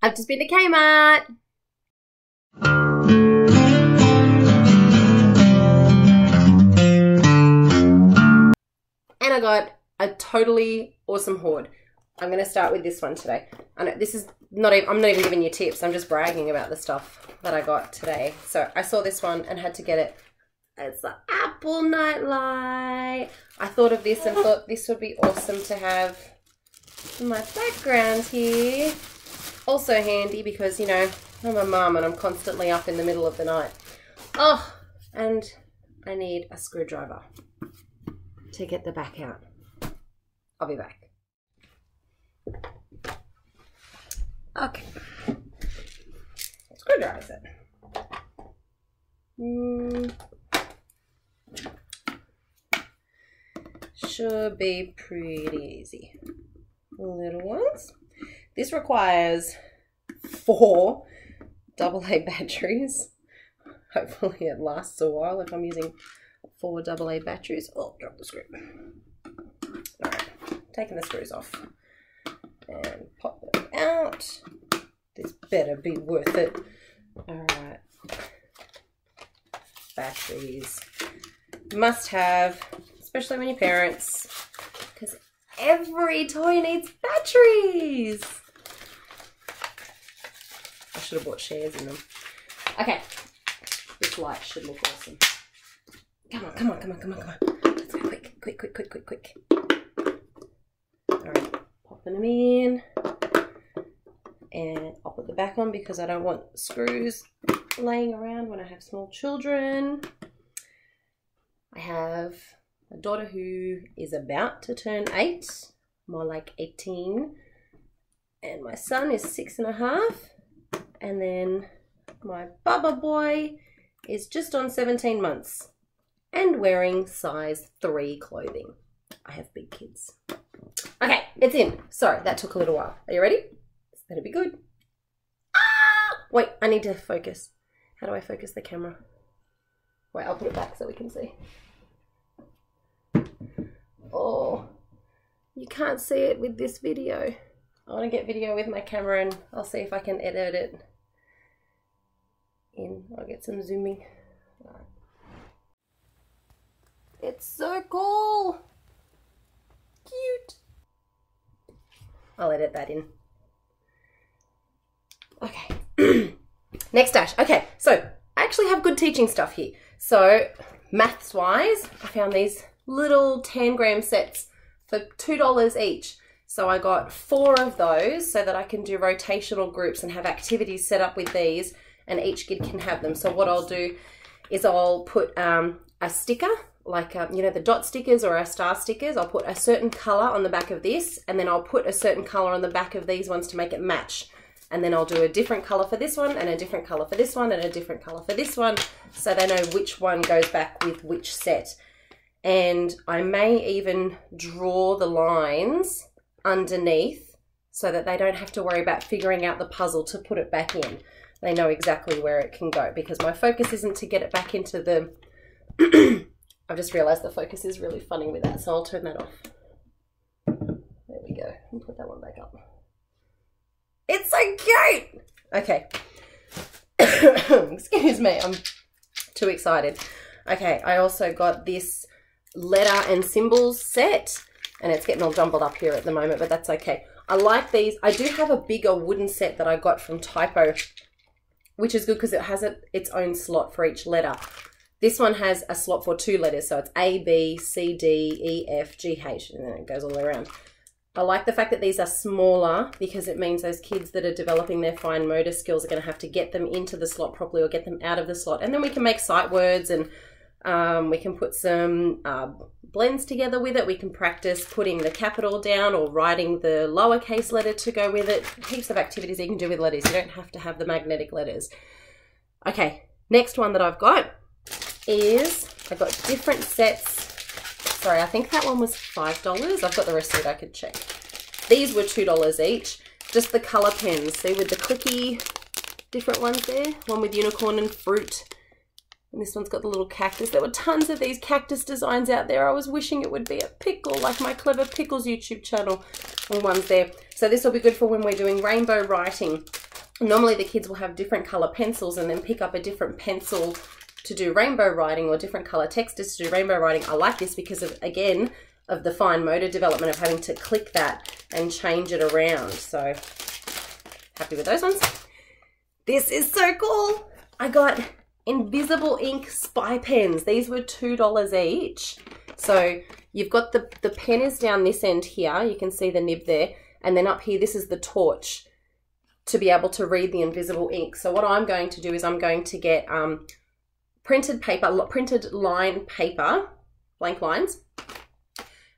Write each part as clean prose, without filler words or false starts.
I've just been to Kmart. And I got a totally awesome hoard. I'm going to start with this one today. I know this is not even, I'm not even giving you tips. I'm just bragging about the stuff that I got today. So I saw this one and had to get it. It's the Apple Nightlight. I thought of this and thought this would be awesome to have in my background here. Also handy because, you know, I'm a mum and I'm constantly up in the middle of the night. Oh, and I need a screwdriver to get the back out. I'll be back. Okay. Screwdriver's it. Should be pretty easy. Little ones. This requires 4 AA batteries. Hopefully it lasts a while if I'm using 4 AA batteries. Oh, drop the screw. Alright, taking the screws off. And pop them out. This better be worth it. Alright. Batteries. Must have, especially when you're parents, because every toy needs batteries. I should have bought shares in them. Okay. This light should look awesome. Come on, come on, come on, come on, come on. Let's go quick, quick, quick, quick, quick, quick. Alright, popping them in. And I'll put the back on because I don't want screws laying around when I have small children. I have a daughter who is about to turn 8, more like 18. And my son is 6.5. And then my baba boy is just on 17 months and wearing size 3 clothing. I have big kids. Okay, it's in. Sorry, that took a little while. Are you ready? This better be good. Ah! Wait, I need to focus. How do I focus the camera? Wait, I'll put it back so we can see. Oh, you can't see it with this video. I want to get video with my camera and I'll see if I can edit it in. I'll get some zooming. All right. It's so cool. Cute. I'll edit that in. Okay. Next dash. Okay, so I actually have good teaching stuff here. So maths wise, I found these little 10-gram sets for $2 each. So I got 4 of those so that I can do rotational groups and have activities set up with these, and each kid can have them. So what I'll do is I'll put a sticker, like, you know, the dot stickers or our star stickers. I'll put a certain color on the back of this, and then I'll put a certain color on the back of these ones to make it match. And then I'll do a different color for this one and a different color for this one and a different color for this one, so they know which one goes back with which set. And I may even draw the lines underneath so that they don't have to worry about figuring out the puzzle to put it back in. They know exactly where it can go, because my focus isn't to get it back into the... I've just realized the focus is really funny with that, so I'll turn that off. There we go. And put that one back up. It's so cute! Okay. Excuse me, I'm too excited. Okay, I also got this letter and symbols set, and it's getting all jumbled up here at the moment, but that's okay. I like these. I do have a bigger wooden set that I got from Typo, which is good because it has its own slot for each letter. This one has a slot for 2 letters, so it's A, B, C, D, E, F, G, H, and then it goes all the way around. I like the fact that these are smaller because it means those kids that are developing their fine motor skills are going to have to get them into the slot properly or get them out of the slot. And then we can make sight words, and we can put some blends together with it. We can practice putting the capital down or writing the lowercase letter to go with it. Heaps of activities you can do with letters. You don't have to have the magnetic letters. Okay, next one that I've got is, I've got different sets. Sorry, I think that one was $5. I've got the receipt, I could check. These were $2 each. Just the colour pens. See, with the clicky different ones there. One with unicorn and fruit. And this one's got the little cactus. There were tons of these cactus designs out there. I was wishing it would be a pickle, like my Clever Pickles YouTube channel. And one's there. So this will be good for when we're doing rainbow writing. Normally the kids will have different color pencils and then pick up a different pencil to do rainbow writing, or different color textures to do rainbow writing. I like this because of, again, of the fine motor development of having to click that and change it around. So happy with those ones. This is so cool. I got invisible ink spy pens. These were $2 each. So you've got the pen is down this end here. You can see the nib there. And then up here, this is the torch to be able to read the invisible ink. So what I'm going to do is I'm going to get printed paper, printed line paper, blank lines,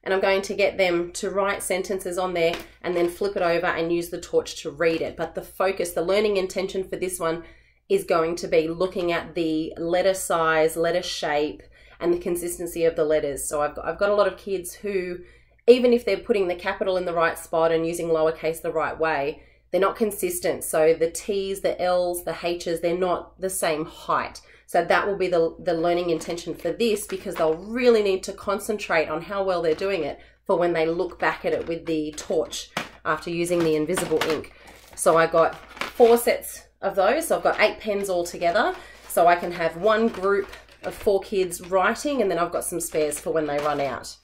and I'm going to get them to write sentences on there and then flip it over and use the torch to read it. But the focus, the learning intention for this one is going to be looking at the letter size, letter shape, and the consistency of the letters. So I've got a lot of kids who, even if they're putting the capital in the right spot and using lowercase the right way, they're not consistent. So the T's, the L's, the H's, they're not the same height. So that will be the learning intention for this, because they'll really need to concentrate on how well they're doing it for when they look back at it with the torch after using the invisible ink. So I got 4 sets of those. So I've got 8 pens all together. So I can have one group of 4 kids writing, and then I've got some spares for when they run out.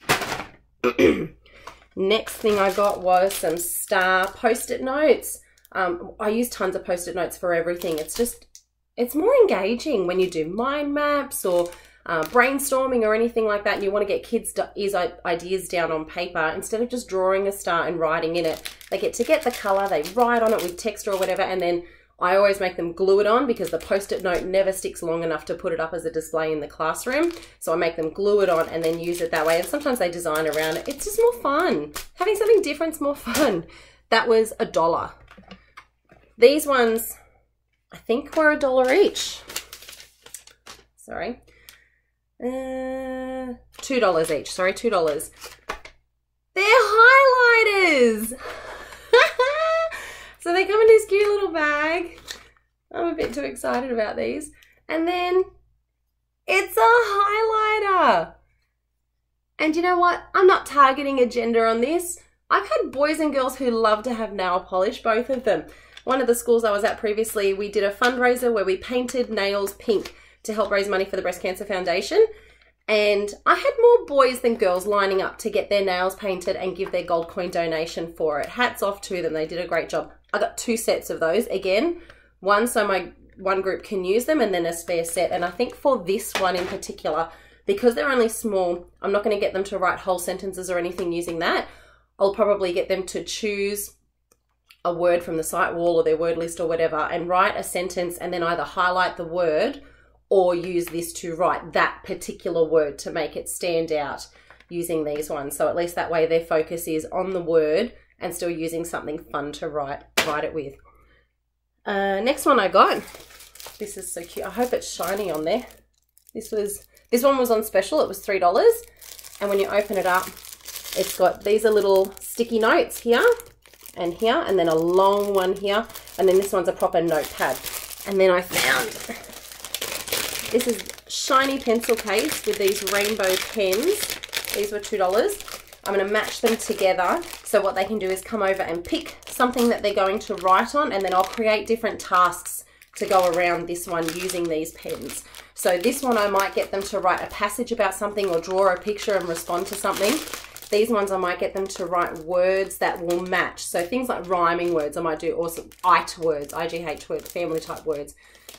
Next thing I got was some star post-it notes. I use tons of post-it notes for everything. It's more engaging when you do mind maps or brainstorming or anything like that, and you want to get kids' ideas down on paper. Instead of just drawing a star and writing in it, they get to get the color, they write on it with texture or whatever, and then I always make them glue it on, because the post-it note never sticks long enough to put it up as a display in the classroom. So I make them glue it on and then use it that way. And sometimes they design around it. It's just more fun. Having something different's more fun. That was $1. These ones, I think, were $1 each. Sorry. $2 each. Sorry, $2. They're highlighters. So they come in this cute little bag. I'm a bit too excited about these. And then it's a highlighter. And you know what? I'm not targeting a gender on this. I've had boys and girls who love to have nail polish, both of them. One of the schools I was at previously, we did a fundraiser where we painted nails pink to help raise money for the Breast Cancer Foundation. And I had more boys than girls lining up to get their nails painted and give their gold coin donation for it. Hats off to them. They did a great job. I got 2 sets of those. Again, one so my one group can use them, and then a spare set. And I think for this one in particular, because they're only small, I'm not going to get them to write whole sentences or anything using that. I'll probably get them to choose a word from the site wall or their word list or whatever and write a sentence, and then either highlight the word or use this to write that particular word to make it stand out using these ones. So at least that way their focus is on the word and still using something fun to write it with. Next one I got. This is so cute. I hope it's shiny on there. This one was on special. It was $3. And when you open it up, it's got, these are little sticky notes here and here, and then a long one here. And then this one's a proper notepad. And then I found, this is shiny pencil case with these rainbow pens. These were $2. I'm going to match them together. So what they can do is come over and pick something that they're going to write on, and then I'll create different tasks to go around this one using these pens. So this one I might get them to write a passage about something or draw a picture and respond to something. These ones I might get them to write words that will match. So things like rhyming words I might do, or some IT words, IGH words, family type words.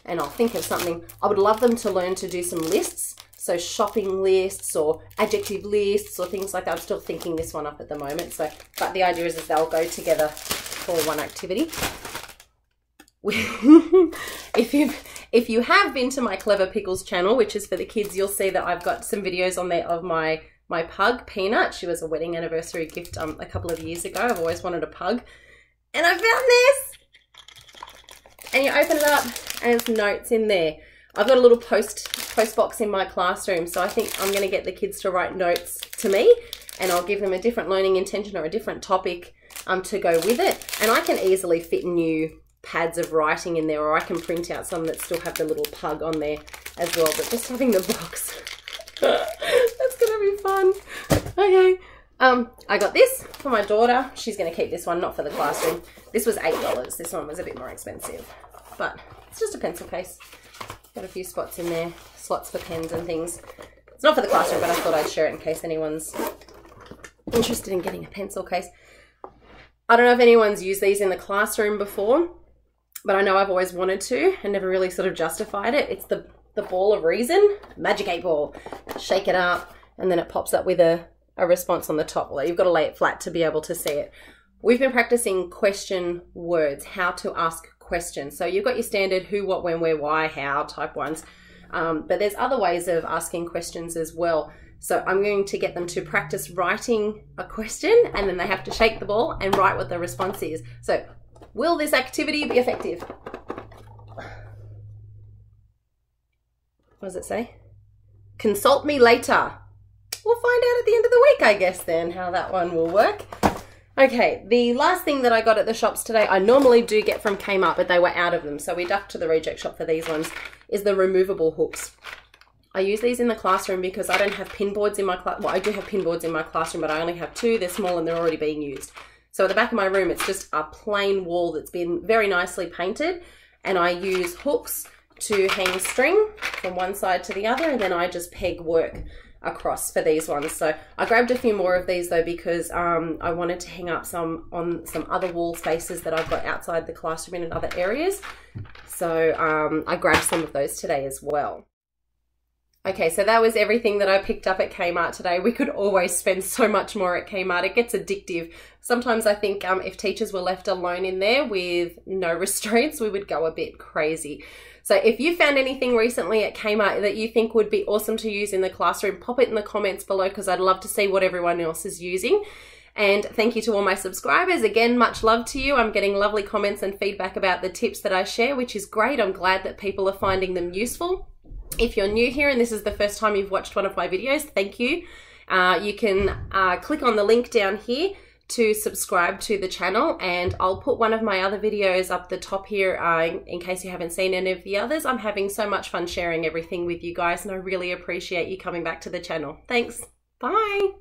And I'll think of something. I would love them to learn to do some lists. So shopping lists or adjective lists or things like that. I'm still thinking this one up at the moment. So, but the idea is they'll go together for one activity. If you have been to my Clever Pickles channel, which is for the kids, you'll see that I've got some videos on there of my pug, Peanut. She was a wedding anniversary gift a couple of years ago. I've always wanted a pug. And I found this! And you open it up and there's notes in there. I've got a little post box in my classroom, so I think I'm going to get the kids to write notes to me, and I'll give them a different learning intention or a different topic to go with it. And I can easily fit new pads of writing in there, or I can print out some that still have the little pug on there as well. But just having the box, that's going to be fun. Okay, I got this for my daughter. She's going to keep this one, not for the classroom. This was $8. This one was a bit more expensive, but it's just a pencil case. Got a few spots in there, slots for pens and things. It's not for the classroom, but I thought I'd share it in case anyone's interested in getting a pencil case. I don't know if anyone's used these in the classroom before, but I know I've always wanted to and never really sort of justified it. It's the ball of reason, magic 8 ball. Shake it up and then it pops up with a response on the top. Well, you've got to lay it flat to be able to see it. We've been practicing question words, how to ask questions. So you've got your standard who, what, when, where, why, how type ones. But there's other ways of asking questions as well. So I'm going to get them to practice writing a question and then they have to shake the ball and write what the response is. So will this activity be effective? What does it say? Consult me later. We'll find out at the end of the week, I guess, then, how that one will work. Okay, the last thing that I got at the shops today, I normally do get from Kmart, but they were out of them. So we ducked to the reject shop for these ones, is the removable hooks. I use these in the classroom because I don't have pin boards in my class. Well, I do have pin boards in my classroom, but I only have 2. They're small and they're already being used. So at the back of my room, it's just a plain wall that's been very nicely painted. And I use hooks to hang string from one side to the other, and then I just peg work across for these ones. So I grabbed a few more of these though because I wanted to hang up some on some other wall spaces that I've got outside the classroom in other areas. So I grabbed some of those today as well. Okay, so that was everything that I picked up at Kmart today. We could always spend so much more at Kmart. It gets addictive. Sometimes I think if teachers were left alone in there with no restraints, we would go a bit crazy. So if you found anything recently at Kmart that you think would be awesome to use in the classroom, pop it in the comments below because I'd love to see what everyone else is using. And thank you to all my subscribers. Again, much love to you. I'm getting lovely comments and feedback about the tips that I share, which is great. I'm glad that people are finding them useful. If you're new here and this is the first time you've watched one of my videos, thank you. You can click on the link down here to subscribe to the channel, and I'll put one of my other videos up the top here in case you haven't seen any of the others. I'm having so much fun sharing everything with you guys and I really appreciate you coming back to the channel. Thanks. Bye.